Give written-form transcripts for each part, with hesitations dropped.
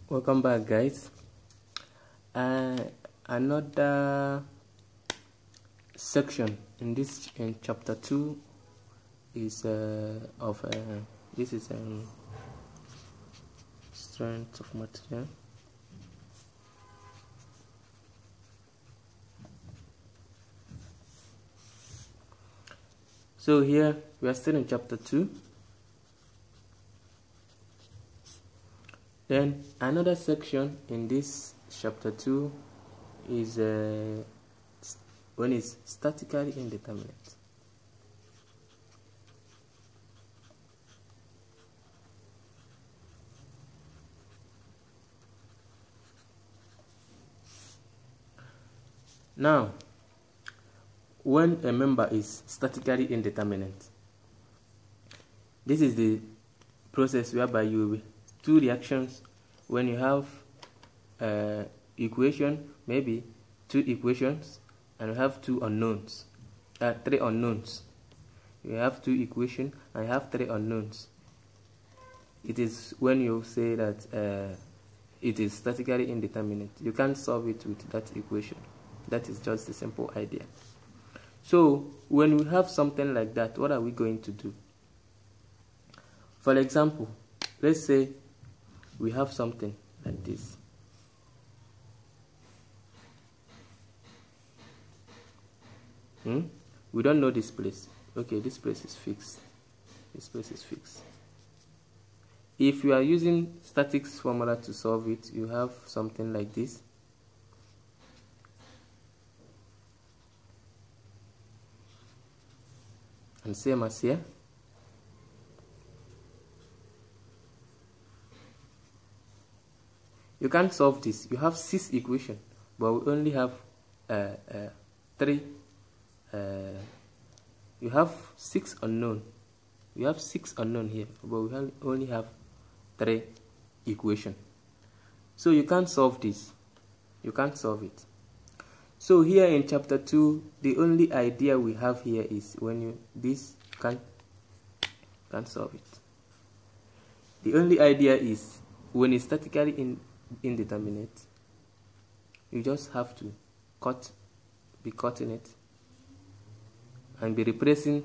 Welcome back, guys. Another section in chapter 2 is this is strength of material. So here we are still in chapter 2. Then another section in this chapter 2 is when it's statically indeterminate. Now, when a member is statically indeterminate, this is the process whereby you will two reactions. When you have equation, maybe two equations, and you have two unknowns, three unknowns. You have two equations and you have three unknowns. It is when you say that it is statically indeterminate. You can't solve it with that equation. That is just a simple idea. So when we have something like that, what are we going to do? For example, let's say we have something like this. We don't know this place. Okay, this place is fixed. This place is fixed. If you are using statics formula to solve it, you have something like this. And same as here. You can't solve this. You have 6 equations, but we only have 3. You have 6 unknown. We have 6 unknown here, but we only have 3 equations. So you can't solve this. You can't solve it. So here in chapter 2, the only idea we have here is when you can't solve it. The only idea is when it's statically indeterminate, you just have to be cutting it and be replacing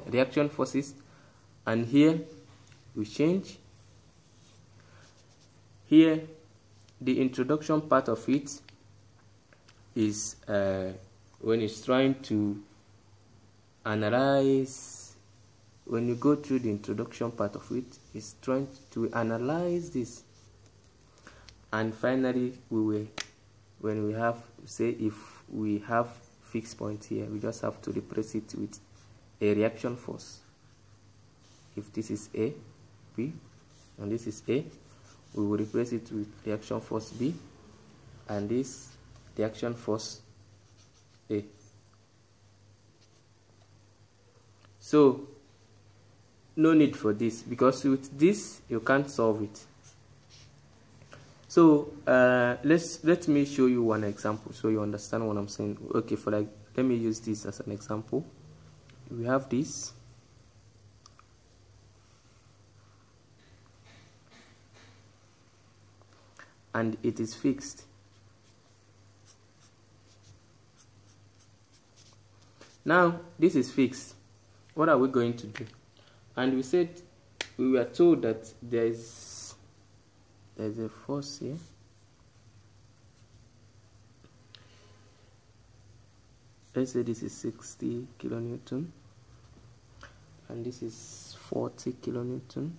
reaction forces, and here we change. Here the introduction part of it is when it's trying to analyze. When you go through the introduction part of it, it's trying to analyze this. And finally, when we have, say, if we have fixed point here, we just have to replace it with a reaction force. If this is A, B, and this is A, we will replace it with reaction force B, and this reaction force A. So, no need for this, because with this, you can't solve it. So let me show you one example so you understand what I'm saying. Okay, let me use this as an example. We have this. And it is fixed. Now this is fixed. What are we going to do? And we were told that there's a force here. Let's say this is 60 kilonewton and this is 40 kilonewton.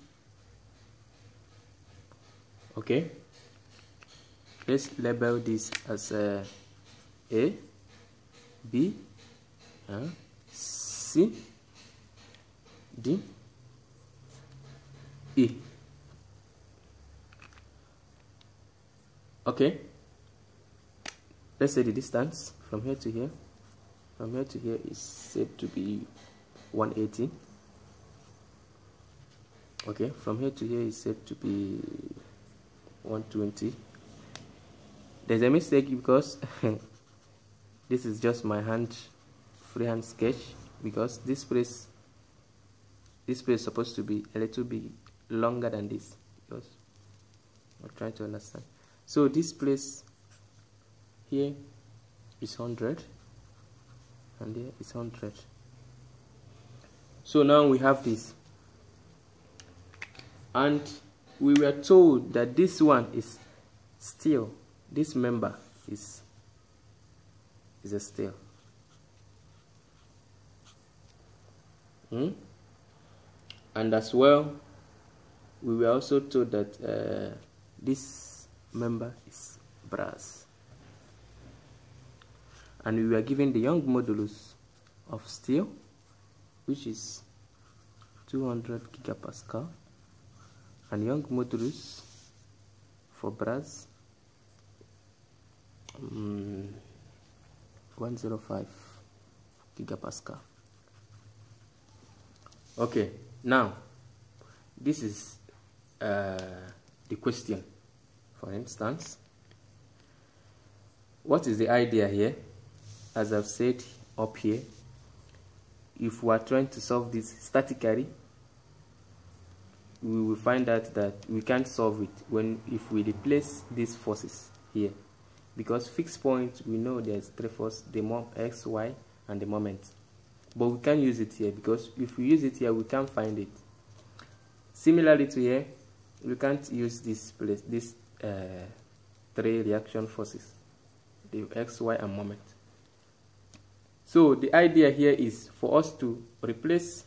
Okay, let's label this as A, B, C, D, E. Okay, let's say the distance from here to here. From here to here is said to be 180. Okay, from here to here is said to be 120. There's a mistake because this is just my freehand sketch, because this place is supposed to be a little bit longer than this. Because I'm trying to understand. So this place here is 100 and here is 100. So now we have this, and we were told that this one is still, this member is a still. And as well, we were also told that this member is brass, and we were given the Young modulus of steel, which is 200 gigapascal, and Young modulus for brass 105 gigapascal. Okay, now this is the question. For instance, what is the idea here? As I've said up here, if we are trying to solve this statically, we will find out that we can't solve it if we replace these forces here, because fixed point, we know there's three forces, the x, y, and the moment. But we can't use it here, because if we use it here, we can't find it. Similarly to here, we can't use this place, these three reaction forces, the x, y, and moment. So the idea here is for us to replace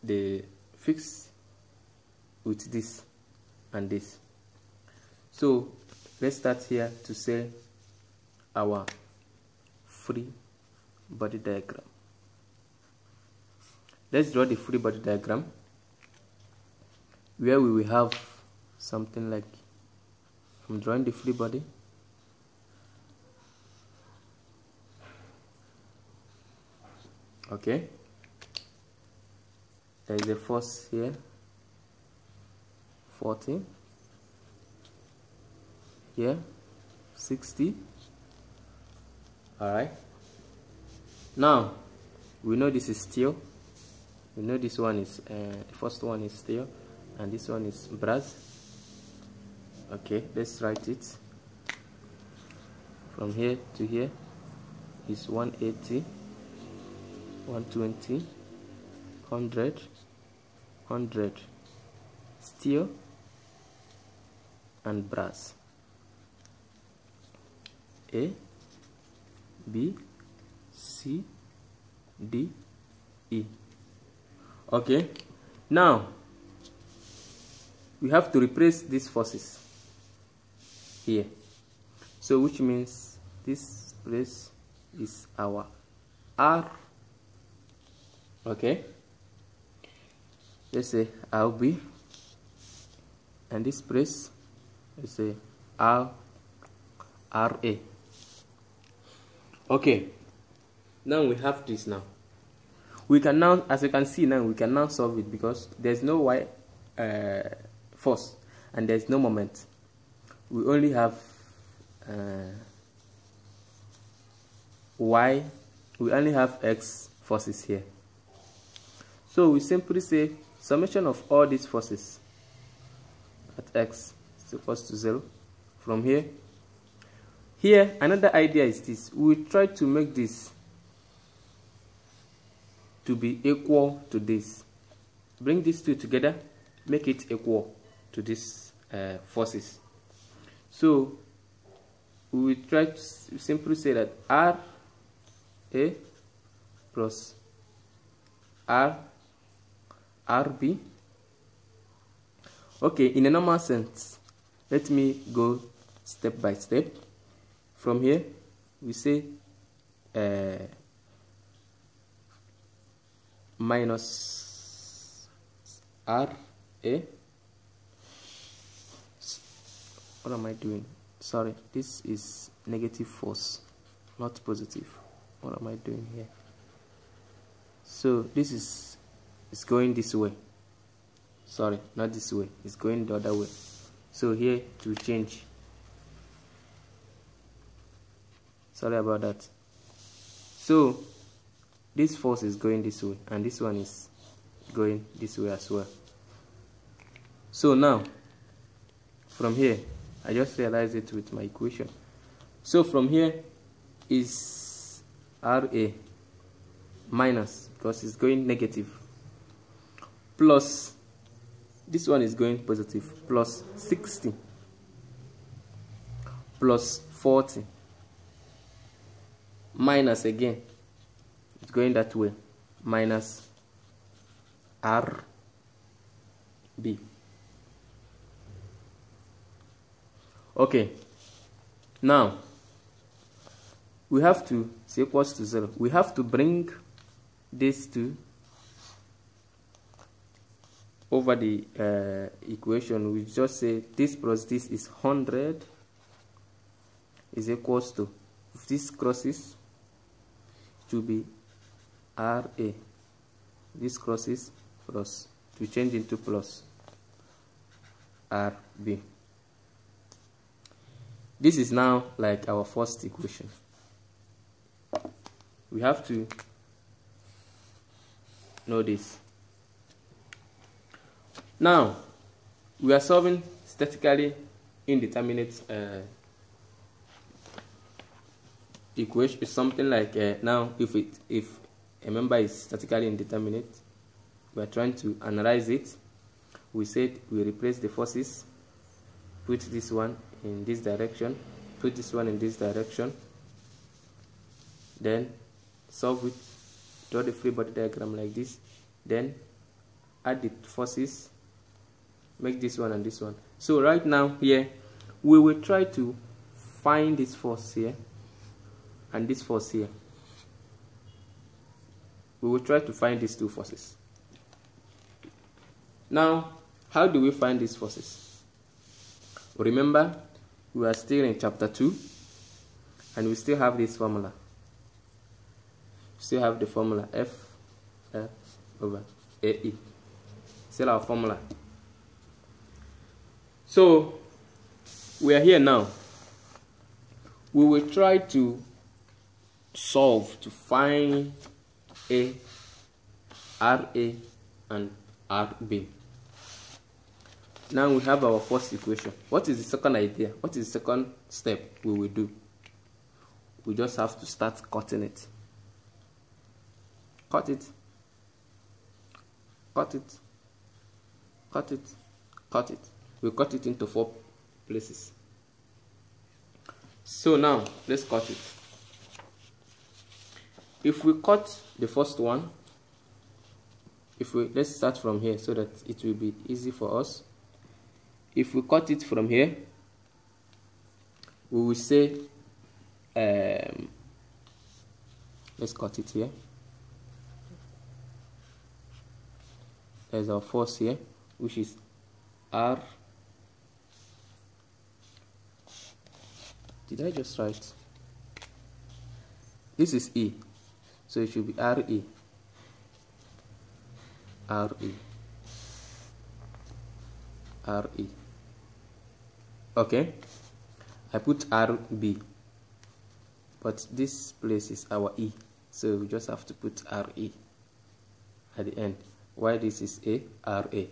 the fixed with this and this. So let's start here to say our free body diagram. Let's draw the free body diagram, where we will have something like, I'm drawing the free body. Okay, there is a force here, 40, here 60. Alright, now we know this is steel, we know this one is the first one is steel and this one is brass. Okay, let's write it. From here to here is 180, 120, 100, 100, steel and brass. A, B, C, D, E. Okay, now we have to replace these forces here. So which means this place is our R. Okay, let's say RB, and this place, let's say RA. Okay, now we have this. Now we can now, as you can see now, we can now solve it, because there's no y force and there's no moment. We only have y, we only have x forces here. So we simply say summation of all these forces at x is equals to 0. From here, another idea is this: we try to make this to be equal to this. Bring these two together, make it equal to these forces. So we will try to simply say that R A plus RB. Okay, in a normal sense, let me go step by step. From here, we say minus RA. What am I doing? Sorry, this is negative force, not positive. What am I doing here? So this is going this way. Sorry, not this way. It's going the other way. So here to change. Sorry about that. So this force is going this way, and this one is going this way as well. So now from here, I just realized it with my equation. So from here is RA minus, because it's going negative, plus this one is going positive, plus 60 plus 40 minus again, it's going that way, minus RB. Okay, now we have to is equals to 0. We have to bring this to over the equation. We just say this plus this is 100 is equals to, if this crosses, to be RA. This crosses plus, to change into plus RB. This is now like our first equation. We have to know this. Now, we are solving statically indeterminate equation. It's something like now, if a member is statically indeterminate, we are trying to analyze it. We said we replace the forces, put this one in this direction, put this one in this direction, then solve it, draw the free body diagram like this, then add the forces, make this one and this one. So right now here, we will try to find this force here and this force here. We will try to find these two forces. Now, how do we find these forces? Remember, we are still in chapter 2 and we still have this formula. Still have the formula F over AE. Still our formula. So we are here now. We will try to solve to find A, RA, and RB. Now we have our first equation. What is the second idea? What is the second step we will do? We just have to start cutting it. Cut it. Cut it. Cut it. Cut it. We cut it into 4 places. So now let's cut it. If we cut the first one, let's start from here so that it will be easy for us. If we cut it from here, we will say, let's cut it here. There's our force here, which is R. Did I just write? This is E, so it should be RE. RE. RE. Okay, I put RB, but this place is our E, so we just have to put RE at the end. Why this is A, RA.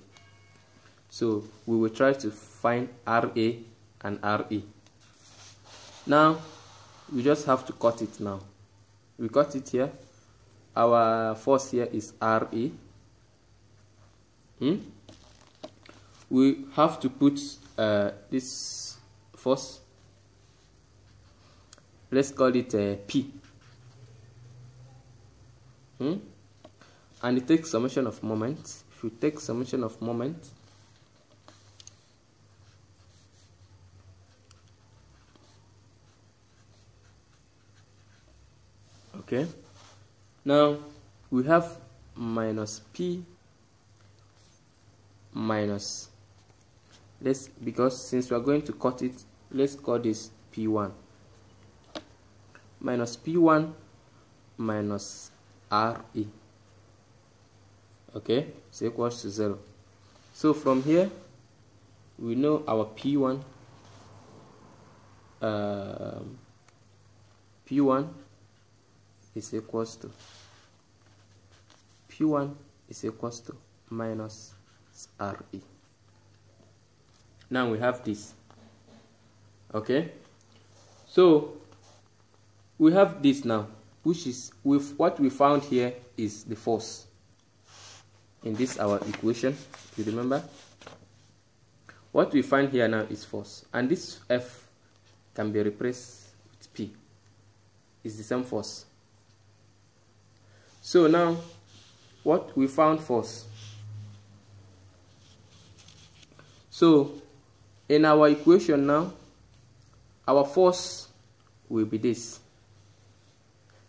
So we will try to find RA and RE. Now we just have to cut it now. We cut it here. Our force here is RE. We have to put this force, let's call it P. And it takes summation of moments. If you take summation of moments, okay, now we have minus P minus, because since we are going to cut it, let's call this P1 minus P1 minus RE. Okay, so equals to 0. So from here we know our P1 is equals to minus RE. now we have this. Okay, so we have this now, which is with what we found here is the force in this our equation. You remember what we find here now is force, and this F can be replaced with P. It's the same force. So now what we found force. So in our equation now, our force will be this.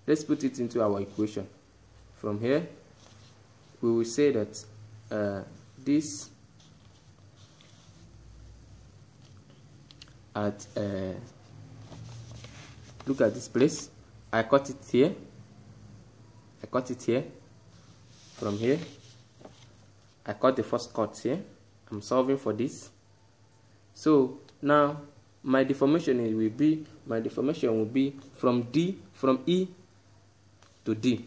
Let's put it into our equation. From here, we will say that this at look at this place. I cut it here. I cut it here. From here, I cut the first cut here. I'm solving for this. So now my deformation will be from E to D.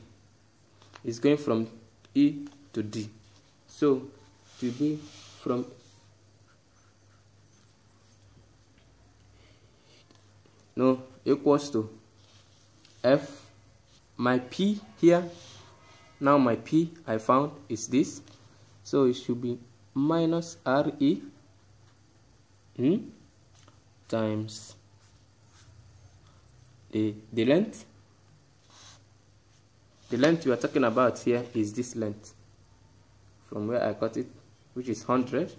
It's going from E to D. So it will be from equals to F, my P here. Now my P I found is this. So it should be minus RE times the length. The length we are talking about here is this length from where I cut it, which is 100.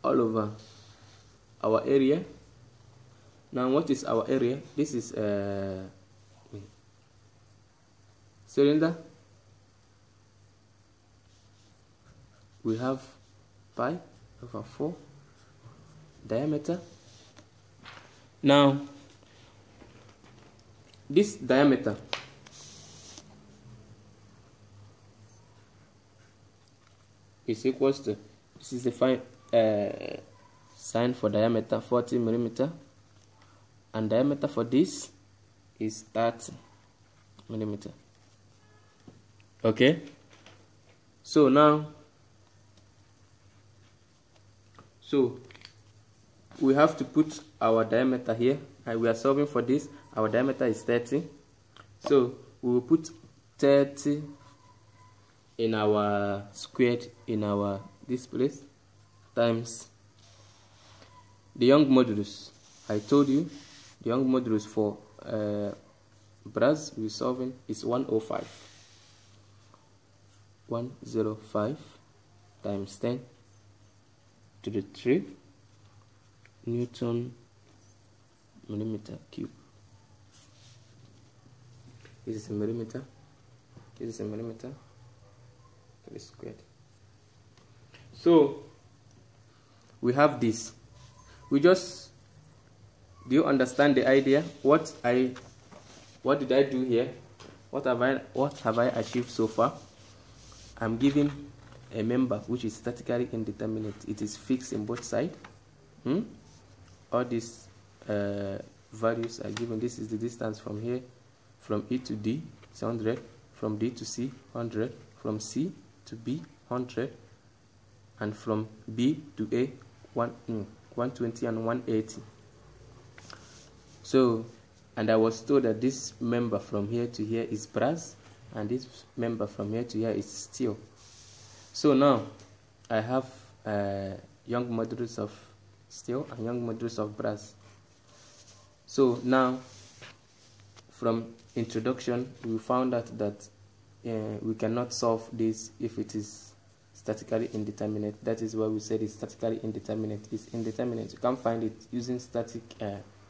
All over our area. Now what is our area? This is a cylinder. We have pi over 4 diameter. Now this diameter is equals to, this is the sign for diameter, 40 millimeter, and diameter for this is 30 millimeter. Okay, so now we have to put our diameter here, and we are solving for this. Our diameter is 30, so we will put 30 in our squared in our this place times the Young modulus. I told you the Young modulus for brass we're solving is 105. 105 times 10 to the 3 Newton millimeter cube. This is a millimeter. This is a millimeter to the squared. So we have this. We just, do you understand the idea? What did I do here? What have I achieved so far? I'm giving a member which is statically indeterminate. It is fixed in both sides. All these values are given. This is the distance from here, from E to D, it's 100. From D to C, 100. From C to B, 100. And from B to A, 120 and 180. So, and I was told that this member from here to here is brass, and this member from here to here is steel. So now I have Young modulus of steel and Young modulus of brass. So now from introduction we found out that we cannot solve this if it is statically indeterminate. That is why we said it's statically indeterminate. It's indeterminate. You can't find it using static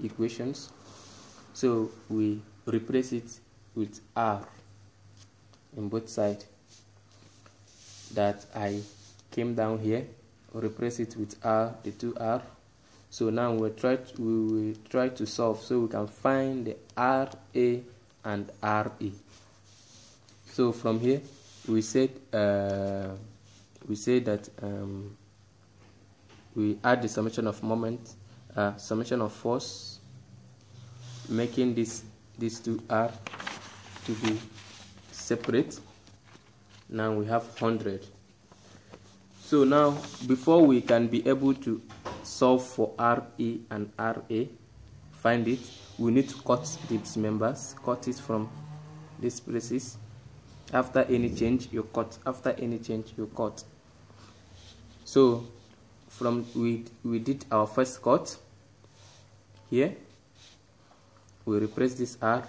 equations. So we replace it with R in both sides. That I came down here, replace it with R, the 2R. So now we will try to solve so we can find the RA and RE. So from here we said that we add the summation of moment, summation of force, making these two R to be separate. now we have 100. So now, before we can be able to solve for RE and RA, find it, we need to cut these members, cut it from these places. After any change, you cut. After any change, you cut. So from we did our first cut here. We replace this R.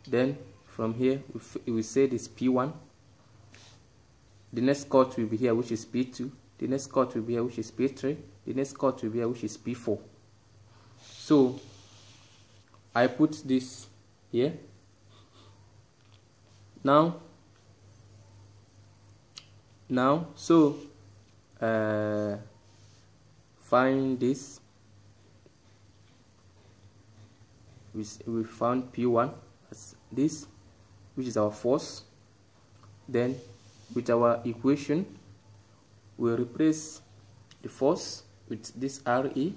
Then from here we say this P1. The next cut will be here, which is P2. The next cut will be here, which is P3. The next cut will be here, which is P4. So I put this here. Now, so find this. We found P1 as this, which is our force. Then with our equation, we replace the force with this RE,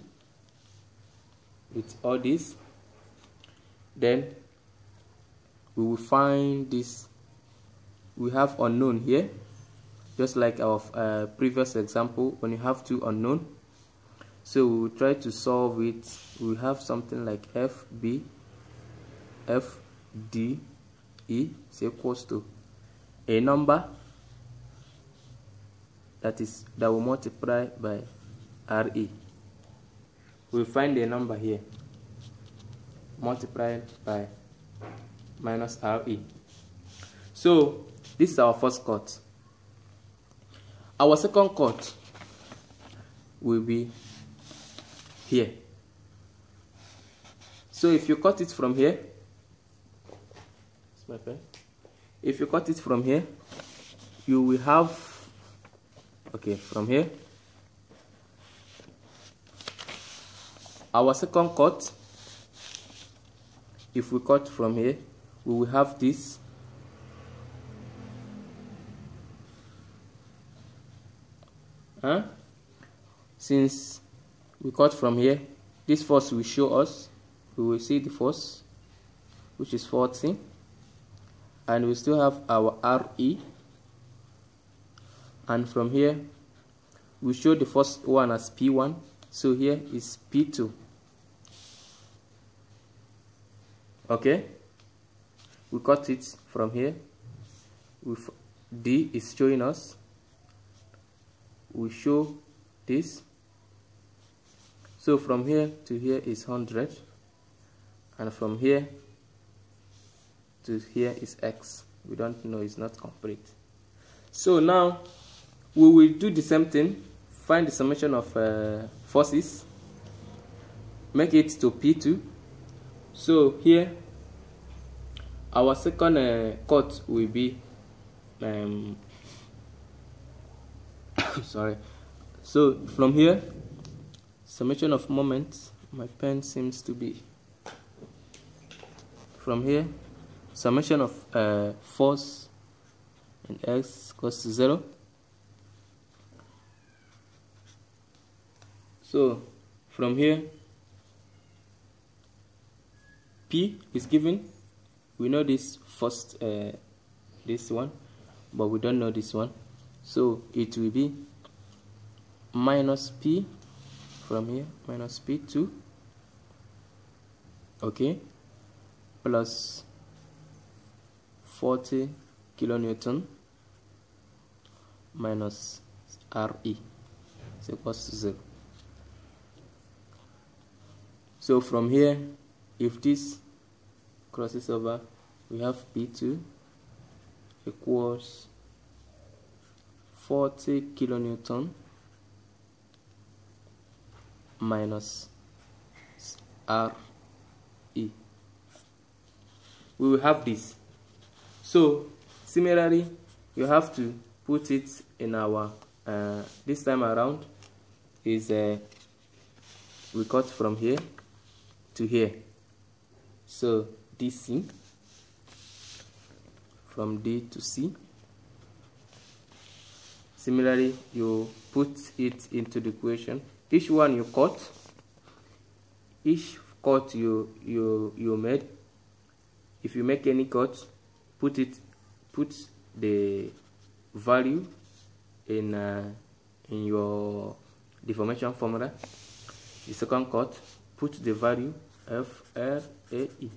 with all this. Then we will find this. We have unknown here, just like our previous example when you have two unknown. So we will try to solve it. We have something like FB, FD, E is equals to a number that will multiply by RE. We find a number here multiplied by minus RE. So this is our first cut. Our second cut will be here. So if you cut it from here, my pen. If you cut it from here, you will have, okay, from here, our second cut, if we cut from here, we will have this. Since we cut from here, this force will show us, we will see the force, which is 40, and we still have our RE, and from here we show the first one as P1, so here is P2. Okay, we cut it from here. With D is showing us, we show this. So from here to here is 100, and from here to here is X. We don't know, it's not complete. So now we will do the same thing, find the summation of forces, make it to P2. So here our second cut will be sorry. So from here, summation of moments, my pen seems to be from here, summation of force and X equals to 0. So from here, P is given. We know this first, this one, but we don't know this one. So it will be minus P from here, minus P2, okay, plus 40 kilonewton minus RE is equals to 0. So from here, if this crosses over, we have P2 equals 40 kilonewton minus RE. We will have this. So similarly, you have to put it in our this time around is we cut from here to here. So DC from D to C. Similarly, you put it into the equation. Each one you cut, each cut you made. If you make any cut, put the value in your deformation formula. The second cut, put the value FRAE.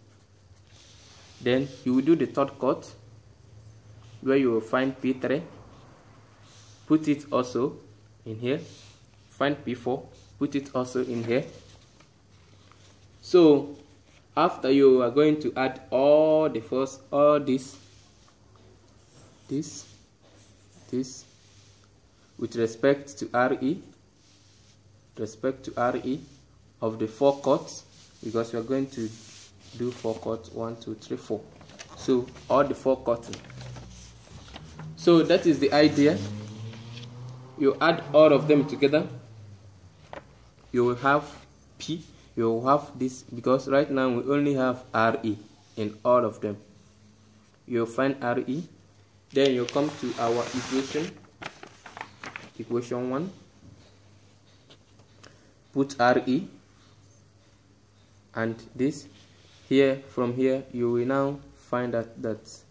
Then you will do the third cut, where you will find P3, put it also in here, find P4, put it also in here. So after, you are going to add all this with respect to RE of the 4 cuts, because we are going to do 4 cuts, 1 2 3 4. So all the 4 cuts. So that is the idea. You add all of them together, you will have P. You will have this, because right now we only have RE in all of them. You'll find RE, then you come to our equation 1, put RE, and this here. From here you will now find that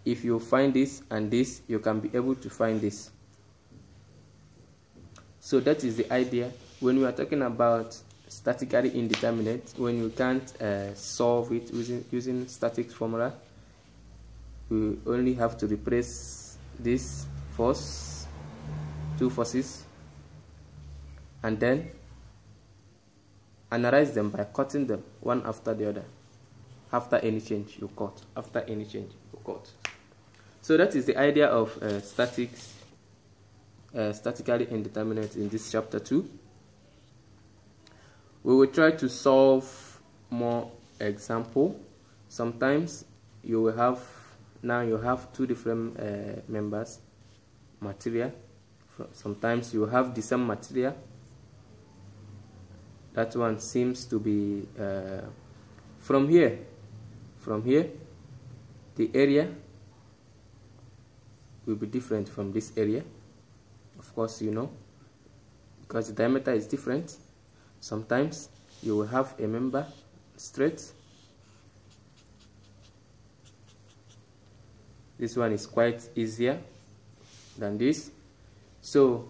if you find this and this, you can be able to find this. So that is the idea when we are talking about statically indeterminate. When you can't solve it using static formula, we only have to replace this force, 2 forces, and then analyze them by cutting them one after the other. After any change, you cut. After any change, you cut. So that is the idea of statically indeterminate in this chapter 2. We will try to solve more example. Sometimes you will have, now you have 2 different members, material. Sometimes you have the same material. That one seems to be from here, the area will be different from this area. Of course, you know, because the diameter is different. Sometimes you will have a member straight. This one is quite easier than this. So